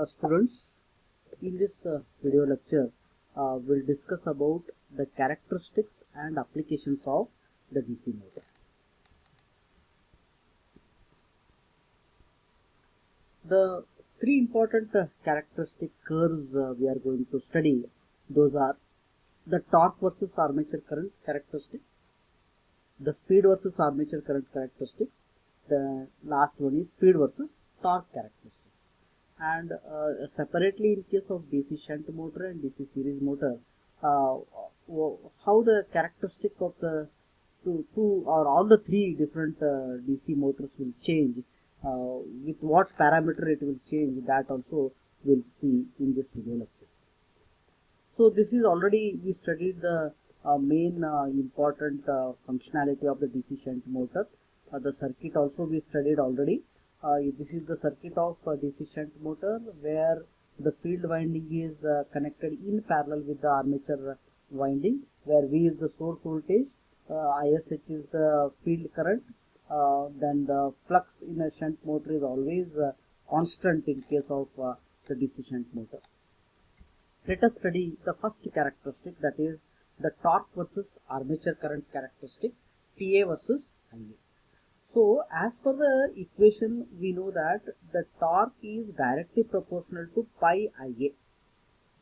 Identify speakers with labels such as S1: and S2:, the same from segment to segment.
S1: Students, in this video lecture, we'll discuss about the characteristics and applications of the DC motor. The three important characteristic curves we are going to study, those are the torque versus armature current characteristic, the speed versus armature current characteristics, the last one is speed versus torque characteristics. And separately, in case of DC shunt motor and DC series motor, uh, how the characteristic of the two or all the three different DC motors will change, with what parameter it will change, that also we'll see in this video lecture. So this is already we studied the main important functionality of the DC shunt motor. The circuit also we studied already. This is the circuit of DC shunt motor where the field winding is connected in parallel with the armature winding, where V is the source voltage, ISH is the field current. Then the flux in a shunt motor is always constant in case of the DC shunt motor. Let us study the first characteristic, that is the torque versus armature current characteristic, TA versus IA. So as per the equation, we know that the torque is directly proportional to pi IA.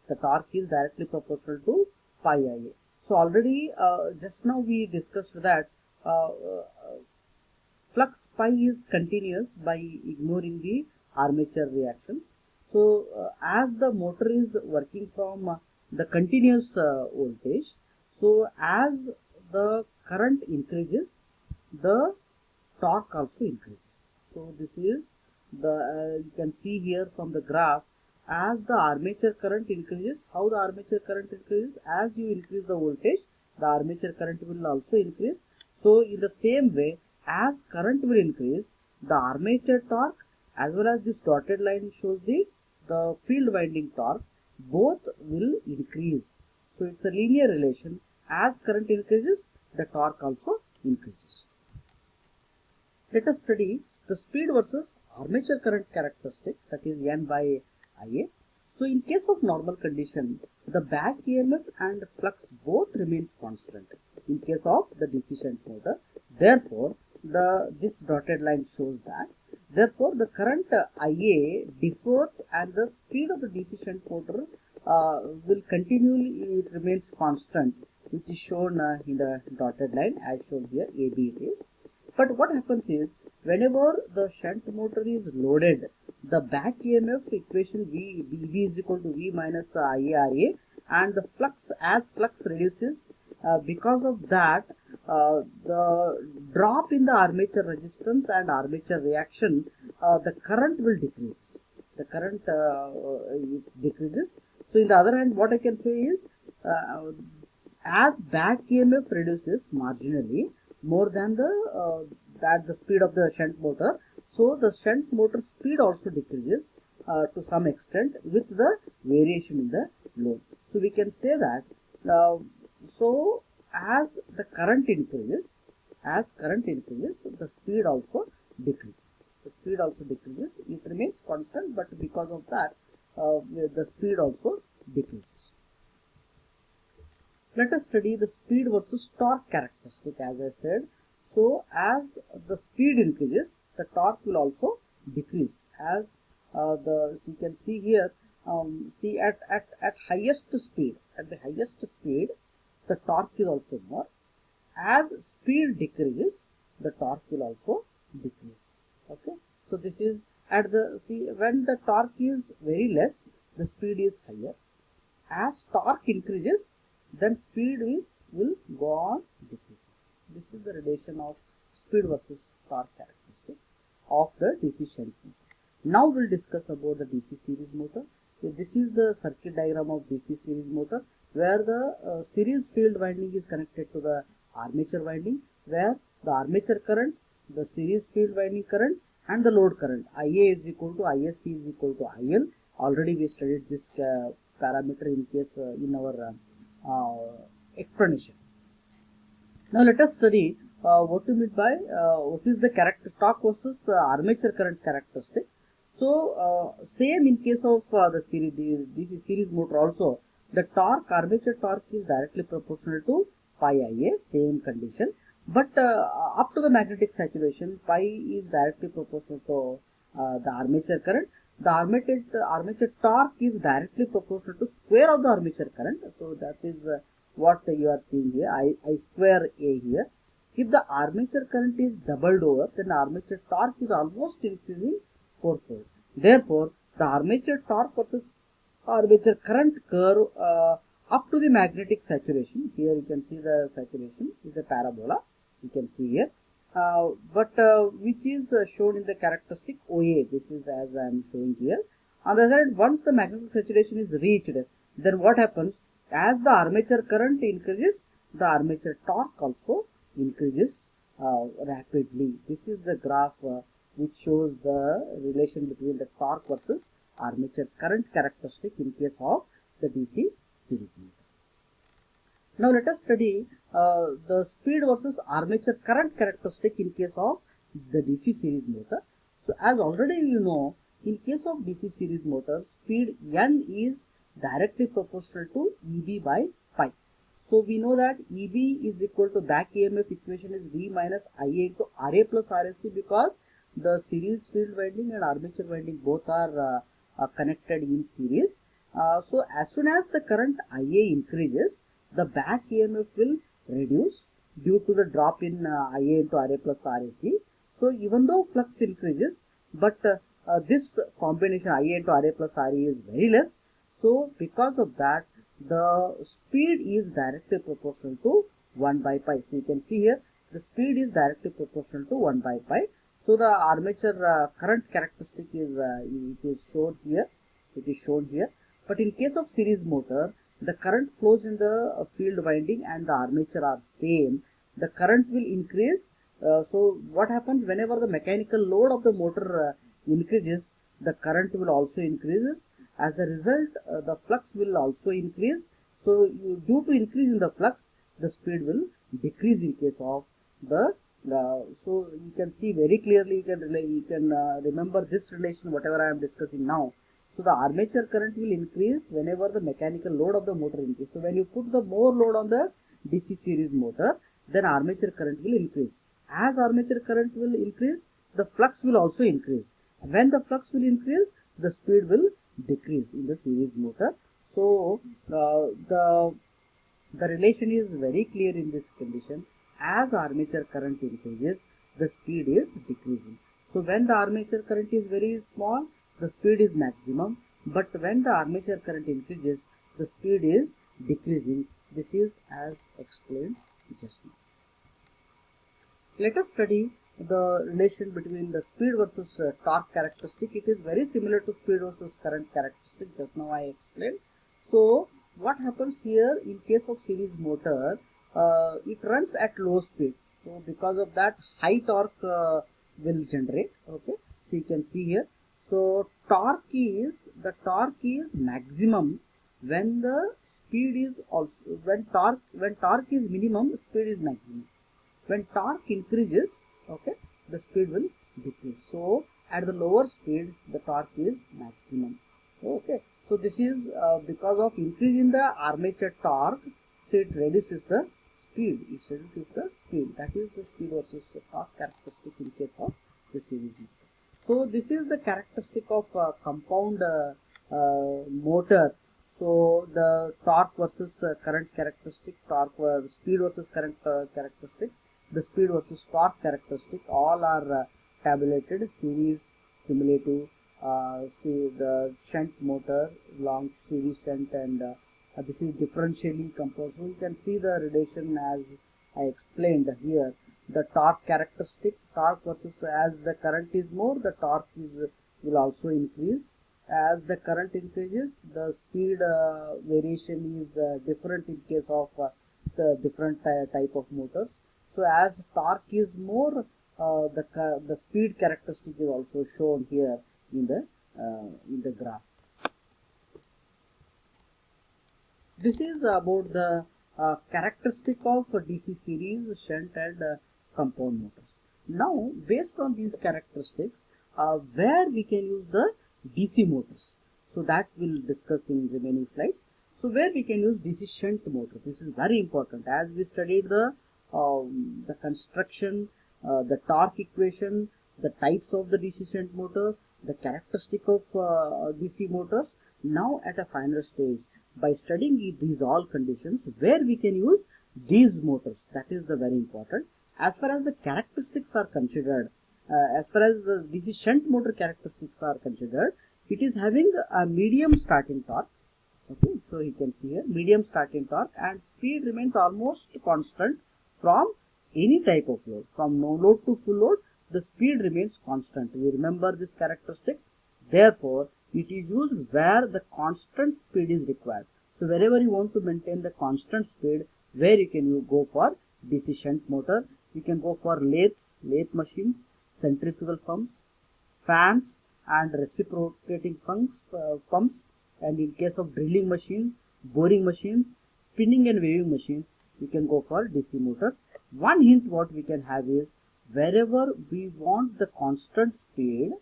S1: The torque is directly proportional to pi IA. So already just now we discussed that flux pi is continuous by ignoring the armature reactions. So as the motor is working from the continuous voltage, so as the current increases, the torque also increases. So this is the you can see here from the graph, as the armature current increases, how the armature current increases, as you increase the voltage, the armature current will also increase. So in the same way, as current will increase, the armature torque as well as this dotted line shows the field winding torque, both will increase. So it's a linear relation. As current increases, the torque also increases. Let us study the speed versus armature current characteristic, that is N by Ia. So in case of normal condition, the back EMF and flux both remains constant in case of the DC shunt motor. Therefore, this dotted line shows that. Therefore, the current Ia differs and the speed of the DC shunt motor will continually, it remains constant, which is shown in the dotted line as shown here, AB it is. But what happens is, whenever the shunt motor is loaded, the back EMF equation V is equal to V minus IARA, and the flux, as flux reduces, because of that, the drop in the armature resistance and armature reaction, the current will decrease. The current decreases. So, in the other hand, what I can say is, as back EMF reduces marginally more than the speed of the shunt motor, so the shunt motor speed also decreases to some extent with the variation in the load. So we can say that so as the current increases, the speed also decreases. The speed also decreases. It remains constant, but because of that, the speed also decreases. Let us study the speed versus torque characteristic, as I said. So as the speed increases, the torque will also decrease. As so you can see here, see at highest speed, the torque is also more. As speed decreases, the torque will also decrease. Okay. So this is at the, see, when the torque is very less, the speed is higher. As torque increases, then speed will go on decreases. This is the relation of speed versus torque characteristics of the DC shunt motor. Now we'll discuss about the DC series motor. So this is the circuit diagram of DC series motor, where the series field winding is connected to the armature winding, where the armature current, the series field winding current, and the load current IA is equal to ISC is equal to IL. Already we studied this parameter in case in our explanation. Now let us study what we mean by what is the torque versus armature current characteristic. So same in case of the DC series motor also, the torque, armature torque is directly proportional to pi Ia, same condition. But up to the magnetic saturation, pi is directly proportional to the armature current. The armature torque is directly proportional to square of the armature current. So that is what you are seeing here, I square A here. If the armature current is doubled over, then the armature torque is almost increasing fourfold. Therefore, the armature torque versus armature current curve up to the magnetic saturation. Here you can see the saturation is a parabola. You can see here, which is shown in the characteristic OA. This is as I am showing here. On the other hand, once the magnetic saturation is reached, then what happens? As the armature current increases, the armature torque also increases rapidly. This is the graph which shows the relation between the torque versus armature current characteristic in case of the DC series motor. Now let us study the speed versus armature current characteristic in case of the DC series motor. So as already you know, in case of DC series motor, speed N is directly proportional to EB by pi. So we know that EB is equal to back EMF equation is V minus Ia into Ra plus Rse, because the series field winding and armature winding both are connected in series. So as soon as the current Ia increases, the back EMF will reduce due to the drop in Ia into Ra plus Rse. So even though flux increases, but this combination Ia into Ra plus Re is very less. So because of that, the speed is directly proportional to 1 by pi. So you can see here, the speed is directly proportional to 1 by pi. So the armature current characteristic is it is shown here. It is shown here. But in case of series motor, the current flows in the field winding and the armature are same. The current will increase. So what happens whenever the mechanical load of the motor increases, the current will also increases. As a result, the flux will also increase. So due to increase in the flux, the speed will decrease in case of the so you can see very clearly, you can remember this relation whatever I am discussing now. So the armature current will increase whenever the mechanical load of the motor increases. So when you put the more load on the DC series motor, then armature current will increase. As armature current will increase, the flux will also increase. When the flux will increase, the speed will decrease in the series motor. So the relation is very clear in this condition. As armature current increases, the speed is decreasing. So when the armature current is very small, the speed is maximum. But when the armature current increases, the speed is decreasing. This is as explained just now. Let us study the relation between the speed versus torque characteristic. It is very similar to speed versus current characteristic. Just now I explained. So what happens here in case of series motor, it runs at low speed. So because of that, high torque will generate. Okay, so you can see here. So torque is maximum when the speed is also when torque is minimum, speed is maximum. When torque increases, okay, the speed will decrease. So at the lower speed, the torque is maximum. Okay, so this is because of increase in the armature torque, so it reduces the speed. It reduces the speed. That is the speed versus the torque characteristic in case of the series motor. So this is the characteristic of compound motor. So the torque versus current characteristic, speed versus current characteristic, the speed versus torque characteristic, all are tabulated. Series, cumulative, see the shunt motor, long series shunt, and this is differentially composed. So you can see the relation as I explained here. The torque characteristic, torque versus, as the current is more, the torque will also increase. As the current increases, the speed variation is different in case of the different type of motors. So as torque is more, the speed characteristic is also shown here in the graph. This is about the characteristic of DC series, shunt, and compound motors. Now, based on these characteristics, where we can use the DC motors. So that we'll discuss in remaining slides. So where we can use DC shunt motor. This is very important as we studied the construction, the torque equation, the types of the DC shunt motor, the characteristic of DC motors. Now at a final stage, by studying these all conditions, where we can use these motors, that is the very important. As far as the characteristics are considered, as far as the DC shunt motor characteristics are considered, it is having a medium starting torque. Okay, so you can see here medium starting torque, and speed remains almost constant from any type of load. From no load to full load, the speed remains constant. We remember this characteristic. Therefore, it is used where the constant speed is required. So wherever you want to maintain the constant speed, where you go for DC shunt motor, you can go for lathes, lathe machines, centrifugal pumps, fans and reciprocating pumps, and in case of drilling machines, boring machines, spinning and waving machines, you can go for DC motors. One hint what we can have is wherever we want the constant speed,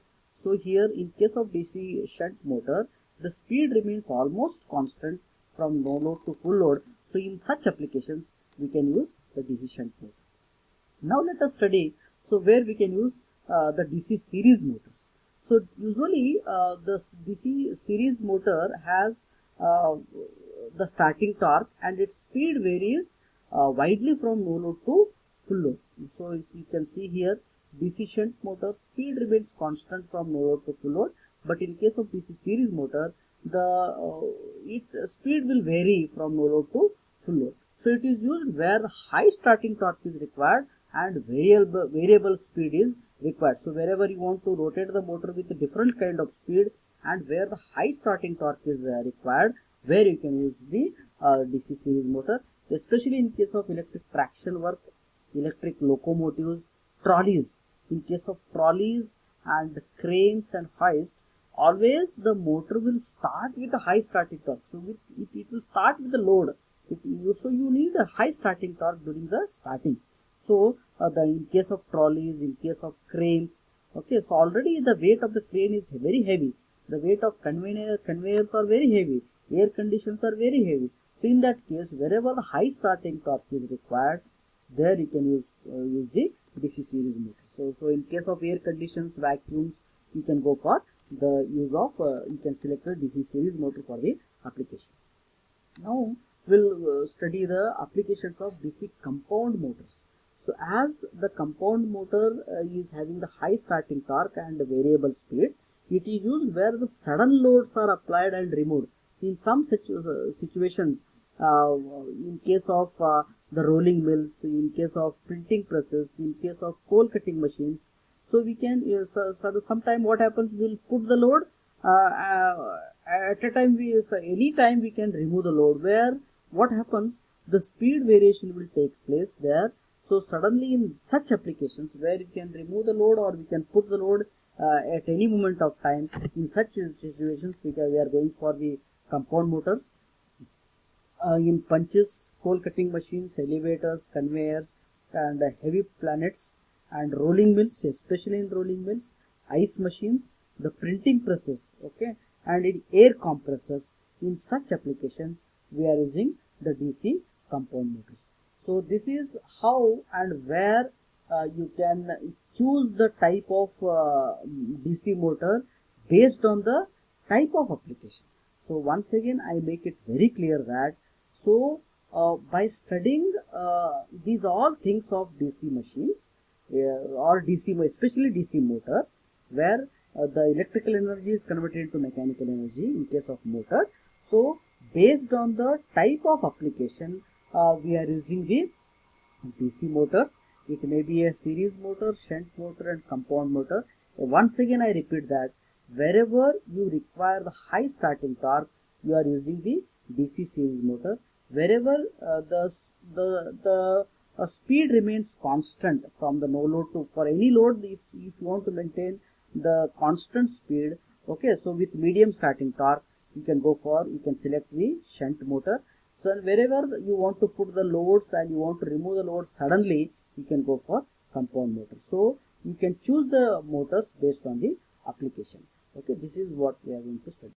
S1: so here in case of DC shunt motor, the speed remains almost constant from no load to full load. So in such applications, we can use the DC shunt motor. Now let us study where we can use the DC series motors. So usually the DC series motor has the starting torque and its speed varies widely from no load to full load. So as you can see here, DC shunt motor speed remains constant from no load to full load, but in case of DC series motor, the speed will vary from no load to full load. So it is used where the high starting torque is required and variable speed is required. So wherever you want to rotate the motor with a different kind of speed and where the high starting torque is required, where you can use the DC series motor, especially in case of electric traction work, electric locomotives, trolleys. In case of trolleys and cranes and hoist, always the motor will start with a high starting torque. So it will start with the load. So you need a high starting torque during the starting. So in case of trolleys, in case of cranes, okay, so already the weight of the crane is very heavy. The weight of conveyors are very heavy. Air conditions are very heavy. So in that case, wherever the high starting torque is required, there you can use the DC series motor. So in case of air conditions, vacuums, you can go for the use of you can select the DC series motor for the application. Now we'll study the applications of DC compound motors. So as the compound motor is having the high starting torque and variable speed, it is used where the sudden loads are applied and removed. In some situations, in case of the rolling mills, in case of printing presses, in case of coal cutting machines, so we can sometime what happens, we'll put the load at a time, any time we can remove the load, where what happens, the speed variation will take place there. So suddenly in such applications where you can remove the load or we can put the load at any moment of time, in such situations we are going for the compound motors. In punches, coal cutting machines, elevators, conveyors and heavy planets and rolling mills, especially in rolling mills, ice machines, the printing presses, okay, and in air compressors, in such applications we are using the DC compound motors. So this is how and where you can choose the type of DC motor based on the type of application. So once again I make it very clear that by studying these all things of DC machines or DC, especially DC motor, where the electrical energy is converted into mechanical energy in case of motor. So based on the type of application, we are using the DC motors. It may be a series motor, shunt motor and compound motor. Once again I repeat that wherever you require the high starting torque, you are using the DC series motor. Wherever the speed remains constant from the no load to, for any load, if you want to maintain the constant speed, okay, so with medium starting torque, you can select the shunt motor. So wherever you want to put the loads and you want to remove the loads suddenly, you can go for compound motor. So you can choose the motors based on the application. Okay, this is what we are going to study.